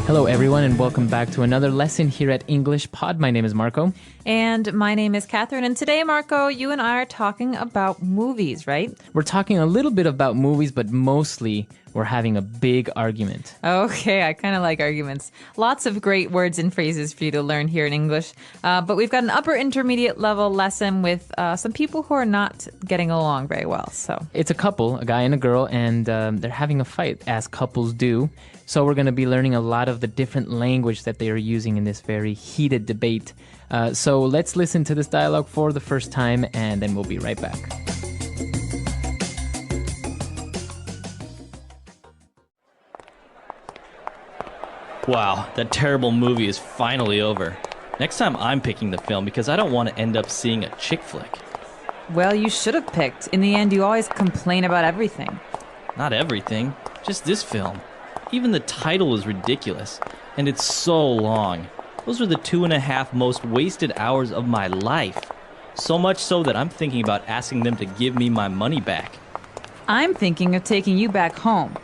Hello, everyone, and welcome back to another lesson here at English Pod. My name is Marco. And my name is Catherine. And today, Marco, you and I are talking about movies, right? We're talking a little bit about movies, but mostly we're having a big argument. Okay, I kind of like arguments. Lots of great words and phrases for you to learn here in English. But we've got an upper intermediate level lesson with some people who are not getting along very well. So it's a couple, a guy and a girl, and they're having a fight, as couples do. So we're going to be learning a lot of the different language that they are using in this very heated debate. So let's listen to this dialogue for the first time, and then we'll be right back. Wow, that terrible movie is finally over. Next time I'm picking the film because I don't want to end up seeing a chick flick. well, you should have picked. In the end, you always complain about everything. Not everything, just this film. Even the title is ridiculous, and it's so long. Those are the 2.5 most wasted hours of my life. So much so that I'm thinking about asking them to give me my money back. I'm thinking of taking you back home.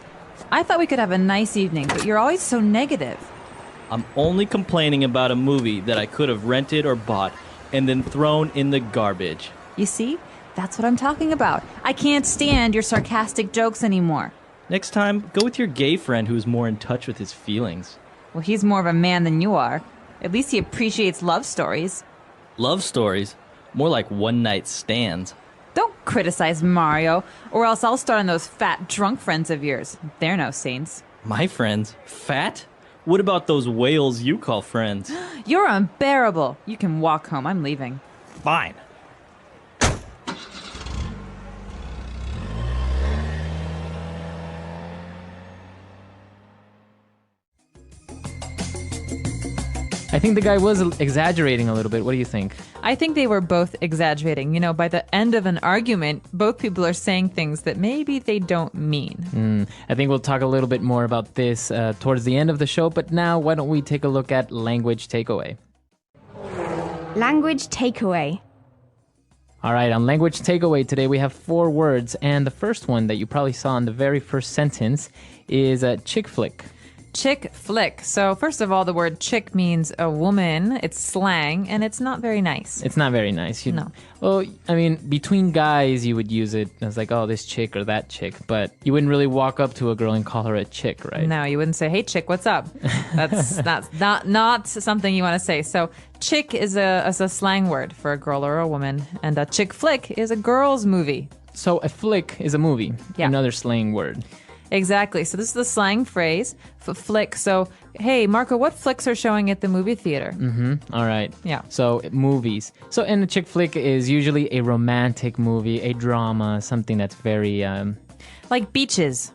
I thought we could have a nice evening, but you're always so negative. I'm only complaining about a movie that I could have rented or bought and then thrown in the garbage. You see? That's what I'm talking about. I can't stand your sarcastic jokes anymore. Next time, go with your gay friend who is more in touch with his feelings. Well, he's more of a man than you are. At least he appreciates love stories. Love stories? More like one-night stands. Don't criticize Mario, or else I'll start on those fat drunk friends of yours. They're no saints. My friends? Fat? What about those whales you call friends? You're unbearable. You can walk home. I'm leaving. Fine. I think the guy was exaggerating a little bit. What do you think? I think they were both exaggerating. You know, by the end of an argument, both people are saying things that maybe they don't mean. I think we'll talk a little bit more about this towards the end of the show, but now why don't we take a look at language takeaway? Language takeaway. All right, on language takeaway today we have 4 words, and the first one that you probably saw in the very first sentence is chick flick. Chick flick. So first of all, the word chick means a woman. It's slang, and it's not very nice. It's not very nice. No. Well, I mean, between guys, you would use it as like, oh, this chick or that chick, but you wouldn't really walk up to a girl and call her a chick, right? No, you wouldn't say, hey, chick, what's up? That's not something you want to say. So chick is a slang word for a girl or a woman, and a chick flick is a girl's movie. So a flick is a movie, Yeah. another slang word. Exactly. So this is the slang phrase for flick. So, hey, Marco, what flicks are showing at the movie theater? All right. Yeah. So movies. So, and a chick flick is usually a romantic movie, a drama, something that's very... Like Beaches.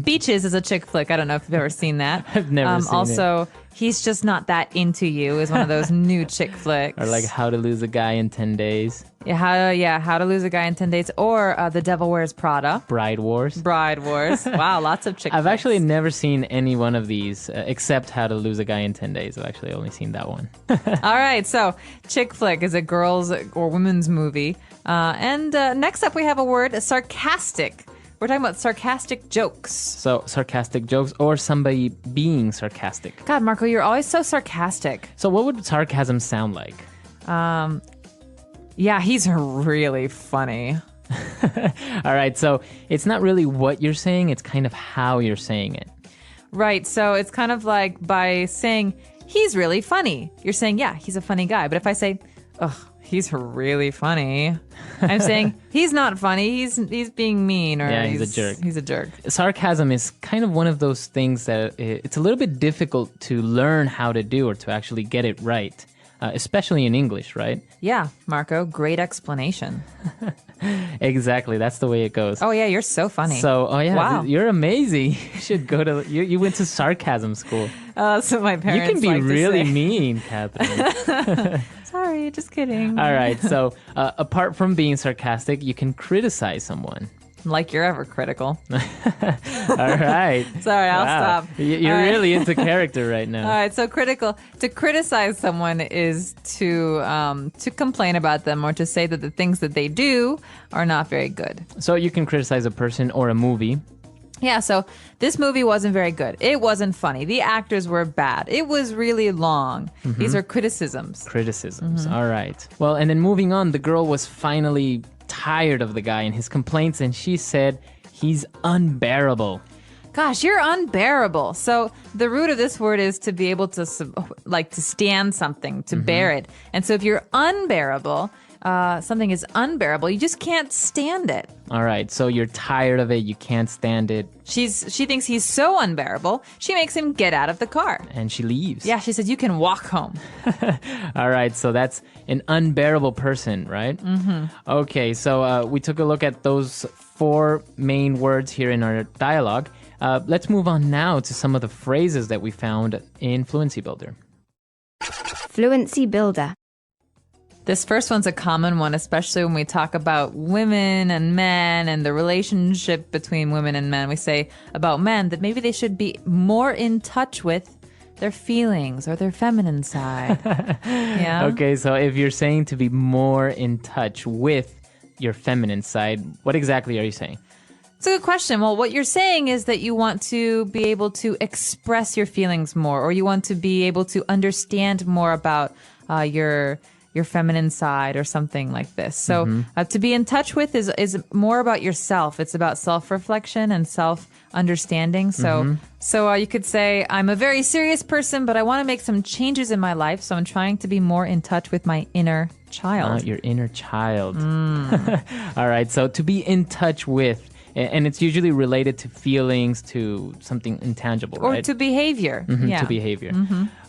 Beaches is a chick flick. I don't know if you've ever seen that. I've never seen also, He's Just Not That Into You is one of those new chick flicks. Or like How to Lose a Guy in 10 Days. How to Lose a Guy in 10 Days. Or The Devil Wears Prada. Bride Wars. Bride Wars. Wow, lots of chick I've flicks. actually never seen any one of these except How to Lose a Guy in 10 Days. I've actually only seen that one. All right, so chick flick is a girl's or women's movie. And next up we have a word, sarcastic. We're talking about sarcastic jokes. So sarcastic jokes or somebody being sarcastic. God, Marco, you're always so sarcastic. So what would sarcasm sound like? Yeah, he's really funny. All right, so it's not really what you're saying, it's kind of how you're saying it. Right, so it's kind of like by saying, he's really funny. You're saying, yeah, he's a funny guy. But if I say, ugh, he's really funny, I'm saying, he's not funny, he's being mean, or Yeah, he's a jerk. He's a jerk. Sarcasm is kind of one of those things that it's a little bit difficult to learn how to do or to actually get it right, especially in English, right? Yeah, Marco, great explanation. Exactly, that's the way it goes. Oh, yeah, you're so funny. So, Wow. you're amazing. You should go to, you went to sarcasm school. So my You parents can be like to really say- mean, Catherine. Sorry, just kidding. All right, so apart from being sarcastic, you can criticize someone. Like you're ever critical. All right. Sorry, I'll Wow. stop. You're All right. really into character right now. All right, so critical. To criticize someone is to complain about them or to say that the things that they do are not very good. So you can criticize a person or a movie. Yeah, so this movie wasn't very good. It wasn't funny. The actors were bad. It was really long. These are criticisms. Criticisms. All right. Well, and then moving on, the girl was finally tired of the guy and his complaints, and she said he's unbearable. Gosh, you're unbearable. So the root of this word is to be able to to stand something, to bear it. And so if you're unbearable, something is unbearable, you just can't stand it. All right, so you're tired of it, you can't stand it. She thinks he's so unbearable, she makes him get out of the car. And she leaves. Yeah, she said, you can walk home. All right, so that's an unbearable person, right? Okay, so we took a look at those 4 main words here in our dialogue. Let's move on now to some of the phrases that we found in Fluency Builder. Fluency Builder. This first one's a common one, especially when we talk about women and men and the relationship between women and men. We say about men that maybe they should be more in touch with their feelings or their feminine side. Yeah. Okay, so if you're saying to be more in touch with your feminine side, what exactly are you saying? It's a good question. Well, what you're saying is that you want to be able to express your feelings more, or you want to be able to understand more about your feminine side or something like this. So to be in touch with is more about yourself. It's about self-reflection and self-understanding. So you could say, I'm a very serious person, but I want to make some changes in my life. So I'm trying to be more in touch with my inner child. Your inner child. All right, so to be in touch with, and it's usually related to feelings, to something intangible, or right? to behavior. To behavior.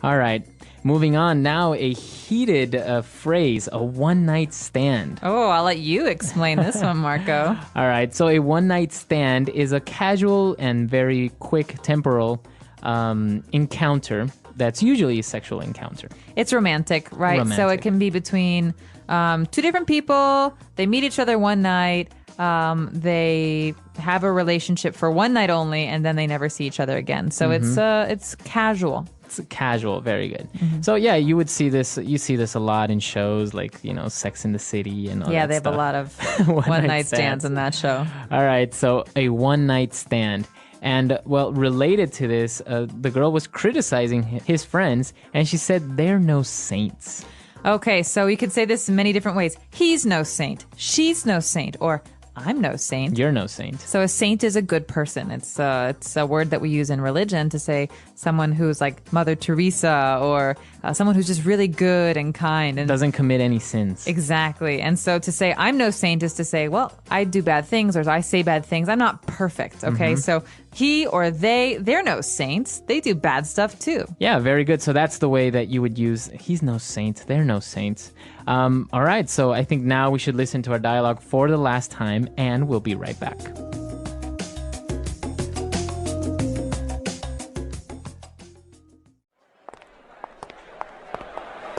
All right. Moving on now, a heated phrase, a one-night stand. Oh, I'll let you explain this one, Marco. All right, so a one-night stand is a casual and very quick temporal encounter that's usually a sexual encounter. It's romantic, right? So Romantic. it can be between 2 different people. They meet each other one night. They have a relationship for one night only, and then they never see each other again. So it's casual. It's casual, very good. So yeah, you see this a lot in shows like, Sex in the City and all Yeah, that they have stuff. a lot of one-night stands in that show. All right, so a one-night stand. And, well, related to this, the girl was criticizing his friends, and she said they're no saints. Okay, so you could say this in many different ways. He's no saint. She's no saint. Or I'm no saint. You're no saint. So a saint is a good person. It's a word that we use in religion to say someone who's like Mother Teresa, or someone who's just really good and kind and Doesn't commit any sins. Exactly. And so to say I'm no saint is to say, well, I do bad things, or I say bad things. I'm not perfect. Okay. So he or they're no saints. They do bad stuff too. Yeah, very good. So that's the way that you would use he's no saint, they're no saints. All right, so I think now we should listen to our dialogue for the last time, and we'll be right back.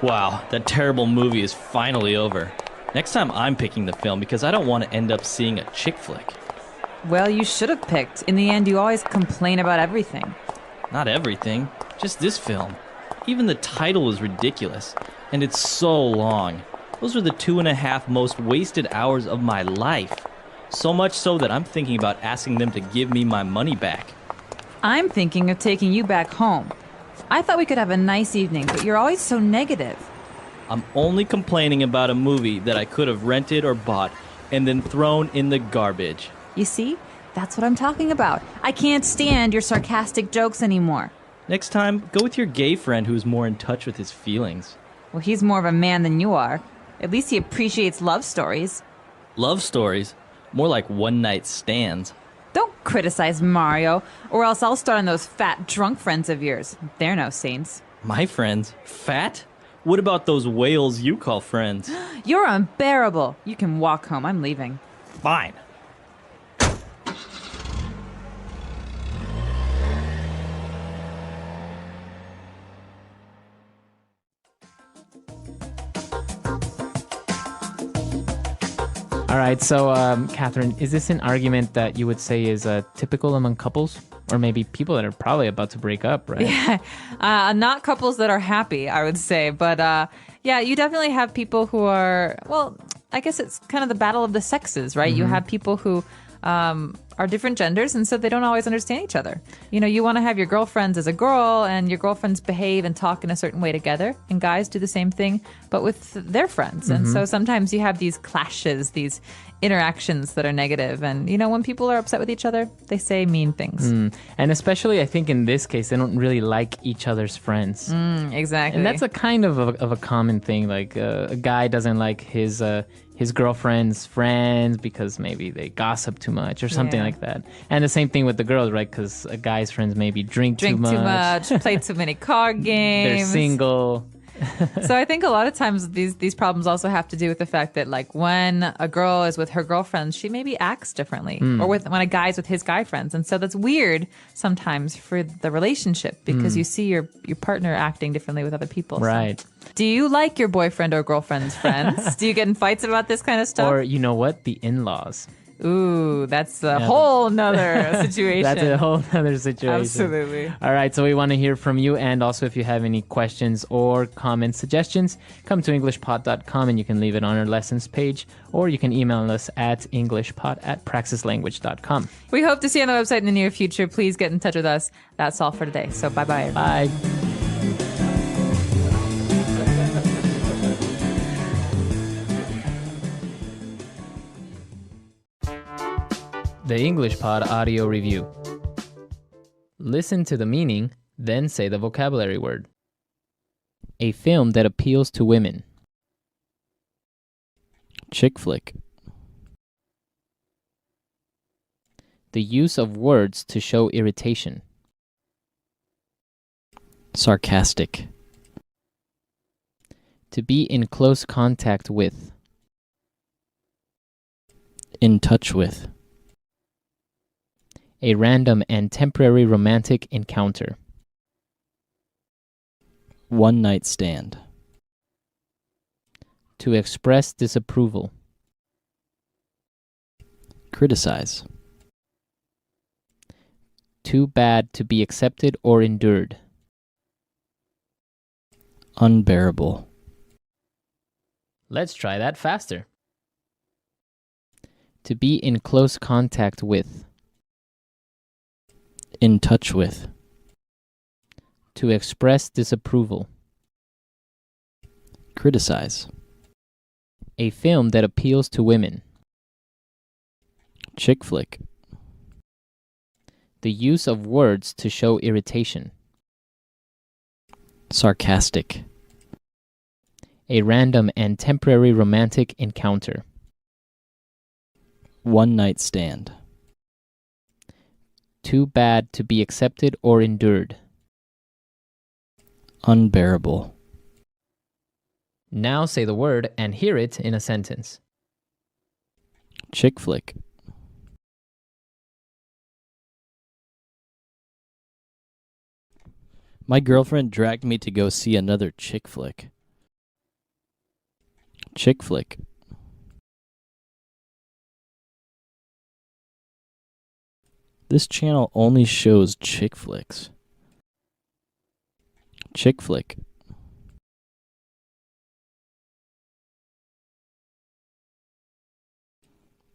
Wow, that terrible movie is finally over. Next time I'm picking the film because I don't want to end up seeing a chick flick. Well, you should have picked. In the end, you always complain about everything. Not everything, just this film. Even the title is ridiculous, and it's so long. Those were the 2.5 most wasted hours of my life. So much so that I'm thinking about asking them to give me my money back. I'm thinking of taking you back home. I thought we could have a nice evening, but you're always so negative. I'm only complaining about a movie that I could have rented or bought and then thrown in the garbage. You see? That's what I'm talking about. I can't stand your sarcastic jokes anymore. Next time, go with your gay friend who's more in touch with his feelings. Well, he's more of a man than you are. At least he appreciates love stories. Love stories? More like one-night stands. Don't criticize Mario, or else I'll start on those fat drunk friends of yours. They're no saints. My friends? Fat? What about those whales you call friends? You're unbearable. You can walk home. I'm leaving. Fine. All right, so Catherine, is this an argument that you would say is typical among couples? Or maybe people that are probably about to break up, right? Yeah, not couples that are happy, I would say. But yeah, you definitely have people who are, well, I guess it's kind of the battle of the sexes, right? You have people who are different genders, and so they don't always understand each other. You know, you want to have your girlfriends as a girl, and your girlfriends behave and talk in a certain way together, and guys do the same thing, but with their friends. And so sometimes you have these clashes, these interactions that are negative, and you know, when people are upset with each other, they say mean things. And especially, I think in this case, they don't really like each other's friends. Exactly. And that's a kind of a common thing. Like a guy doesn't like his girlfriend's friends because maybe they gossip too much or something Yeah. like that. And the same thing with the girls, right? Because a guy's friends maybe drink too much. Play too many card games. They're single. So I think a lot of times these problems also have to do with the fact that, like, when a girl is with her girlfriends, she maybe acts differently, or when a guy's with his guy friends, and so that's weird sometimes for the relationship because you see your partner acting differently with other people. So. Right. Do you like your boyfriend or girlfriend's friends? Do you get in fights about this kind of stuff? Or you know what? The in-laws. Ooh, that's a whole nother situation. That's a whole other situation. Absolutely. All right, so we want to hear from you. And also, if you have any questions or comments, suggestions, come to EnglishPod.com and you can leave it on our lessons page, or you can email us at EnglishPod@praxislanguage.com. We hope to see you on the website in the near future. Please get in touch with us. That's all for today. So bye-bye. Bye. The English Pod Audio Review. Listen to the meaning, then say the vocabulary word. A film that appeals to women. Chick flick. The use of words to show irritation. Sarcastic. To be in close contact with. In touch with. A random and temporary romantic encounter. One night stand. To express disapproval. Criticize. Too bad to be accepted or endured. Unbearable. Let's try that faster. To be in close contact with. In touch with. To express disapproval. Criticize. A film that appeals to women. Chick flick. The use of words to show irritation. Sarcastic. A random and temporary romantic encounter. One night stand. Too bad to be accepted or endured. Unbearable. Now say the word and hear it in a sentence. Chick flick. My girlfriend dragged me to go see another chick flick. Chick flick. This channel only shows chick flicks. Chick flick.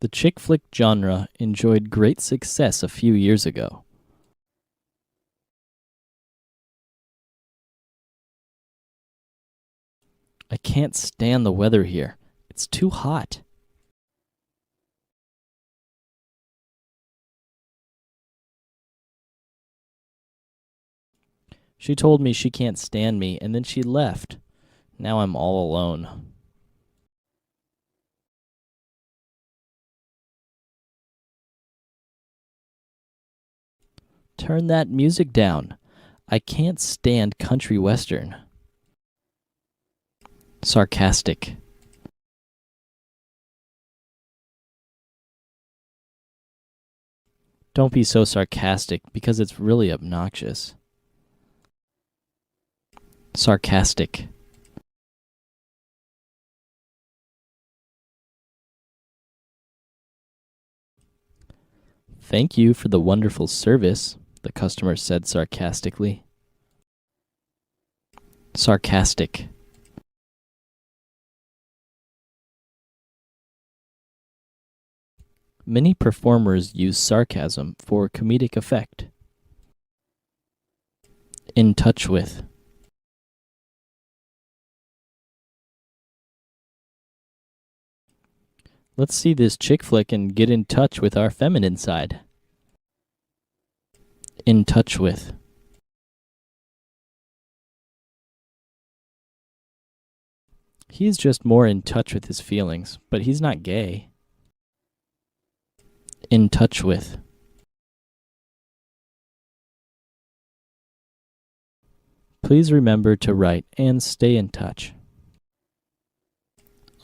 The chick flick genre enjoyed great success a few years ago. I can't stand the weather here. It's too hot. She told me she can't stand me, and then she left. Now I'm all alone. Turn that music down. I can't stand country western. Sarcastic. Don't be so sarcastic because it's really obnoxious. Sarcastic. Thank you for the wonderful service, the customer said sarcastically. Sarcastic. Many performers use sarcasm for comedic effect. In touch with. Let's see this chick flick and get in touch with our feminine side. In touch with. He's just more in touch with his feelings, but he's not gay. In touch with. Please remember to write and stay in touch.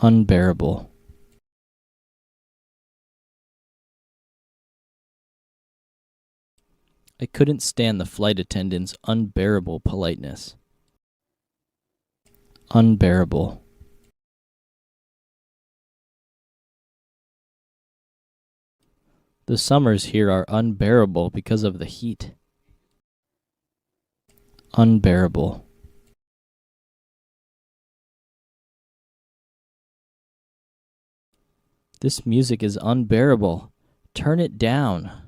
Unbearable. I couldn't stand the flight attendant's unbearable politeness. Unbearable. The summers here are unbearable because of the heat. Unbearable. This music is unbearable. Turn it down.